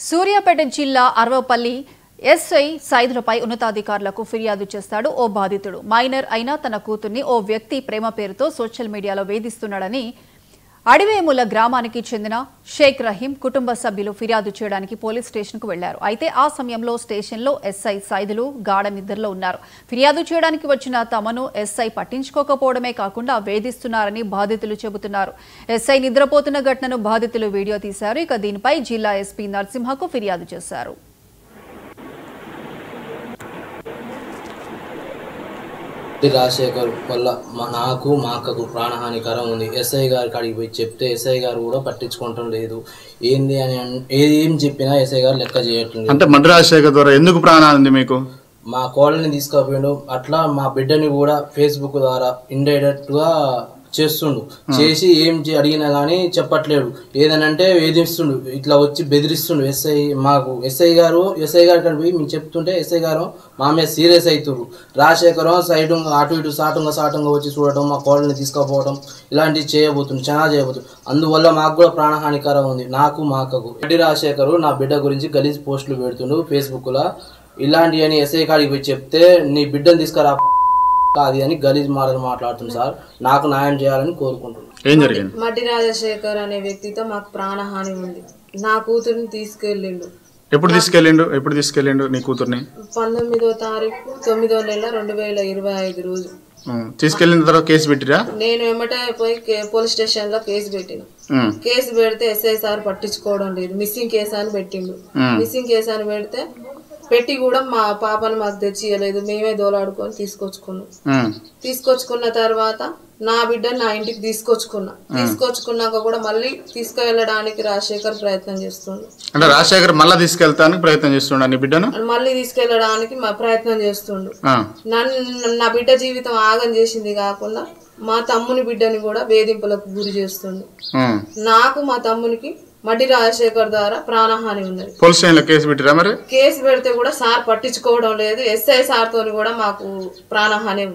సూర్యాపేట జిల్లా అర్వపల్లి ఎస్ఐ సైదులపై ఉన్నతాధికారులకు ఫిర్యాదు చేస్తాడు ఓ బాధితుడు. మైనర్ అయిన తన కూతుర్ని ఓ వ్యక్తి ప్రేమ పేరుతో సోషల్ మీడియాలో వేధిస్తున్నాడని అడివేముల గ్రామానికి చెందిన షేక్ రహీం కుటుంబ సభ్యులు ఫిర్యాదు చేయడానికి పోలీస్ స్టేషన్కు వెళ్లారు. అయితే ఆ సమయంలో స్టేషన్లో ఎస్ఐ సైదులు గాఢ నిద్రలో ఉన్నారు. ఫిర్యాదు చేయడానికి వచ్చిన తమను ఎస్ఐ పట్టించుకోకపోవడమే కాకుండా వేధిస్తున్నారని బాధితులు చెబుతున్నారు. ఎస్ఐ నిద్రపోతున్న ఘటనను బాధితులు వీడియో తీశారు. ఇక దీనిపై జిల్లా ఎస్పీ నరసింహకు ఫిర్యాదు చేశారు. రాజశేఖర్ వల్ల నాకు మా అక్కకు ప్రాణహానికరం ఉంది. ఎస్ఐ గారి కాడికి పోయి చెప్తే ఎస్ఐ గారు కూడా పట్టించుకోవటం లేదు. ఏంది అని ఏం చెప్పినా ఎస్ఐ గారు లెక్క చేయట్లేదు. అంటే మద్రి రాజశేఖర్ ద్వారా ఎందుకు ప్రాణహాని ఉంది మీకు? మా కోడల్ని తీసుకుపోయాడు. అట్లా మా బిడ్డని కూడా ఫేస్బుక్ ద్వారా ఇండైరెక్ట్ గా చేస్తుండు. చేసి ఏం అడిగినా గానీ చెప్పట్లేడు. ఏదనంటే వేధిస్తుండు, ఇట్లా వచ్చి బెదిరిస్తుండు. ఎస్ఐ గారు కాడికి పోయి మేము చెప్తుంటే ఎస్ఐ గారు మా మీద సీరియస్ అవుతున్నారు. రాజశేఖరం సైడ్ అటు ఇటు సాటుగా వచ్చి చూడటం, మా కోడల్ని తీసుకుపోవడం ఇలాంటివి చేయబోతుంది, చాలా చేయబోతుంది. అందువల్ల మాకు కూడా ప్రాణహానికరం ఉంది, నాకు మా అక్కకు. రెడ్డి రాజశేఖర్ నా బిడ్డ గురించి గలీజ్ పోస్టులు పెడుతుండు ఫేస్బుక్ లో. ఇలాంటివి అని ఎస్ఐ కాడికి పోయి చెప్తే నీ బిడ్డను తీసుకురా అది అని గలీజ్ మాట్లాడుతుంది సార్. నాకు న్యాయం చేయాలని కోరుకుంటున్నాను. ఏం జరిగింది? మడ్డి రాజశేఖర్ అనే వ్యక్తితో మాకు ప్రాణహాని ఉంది. నా కూతురిని తీసుకెళ్ళిండు. ఎప్పుడు తీసుకెళ్ళిండు నీ కూతుర్ని? 19వ తారీఖు 9వ నెల 2025 రోజు తీసుకెళ్లిన తర్వాత కేసు పెట్టిరా? నేను వెంబటే పోయి పోలీస్ స్టేషన్ లో కేసు పెట్టిన. కేసు పెడితే ఎస్ఐ సార్ పట్టించుకోవడం లేదు. మిస్సింగ్ కేసు అని పెట్టిండు. మిస్సింగ్ కేసు అని పెట్టి కూడా మా పాపను మాకు తెచ్చియలేదు. మేమే దోలాడుకొని తీసుకొచ్చుకున్న తర్వాత నా బిడ్డను నా ఇంటికి తీసుకొచ్చుకున్నాక కూడా మళ్ళీ తీసుకువెళ్ళడానికి రాజశేఖర్ ప్రయత్నం చేస్తుండు. అంటే రాజశేఖర్ మళ్ళీ తీసుకెళ్తానికి ప్రయత్నం చేస్తుండ నీ బిడ్డను? మళ్ళీ తీసుకెళ్లడానికి ప్రయత్నం చేస్తుండు. నా బిడ్డ జీవితం ఆగం చేసింది కాకుండా మా తమ్ముని బిడ్డని కూడా వేధింపులకు గురి చేస్తుండు. నాకు మా తమ్మునికి మడ్డి రాజశేఖర్ ద్వారా ప్రాణహాని ఉన్నది. పోలీస్ స్టేషన్ లో కేసు పెట్టిరా? మరి కేసు పెడితే కూడా సార్ పట్టించుకోవడం లేదు. ఎస్ఐ సార్ తోని కూడా మాకు ప్రాణహాని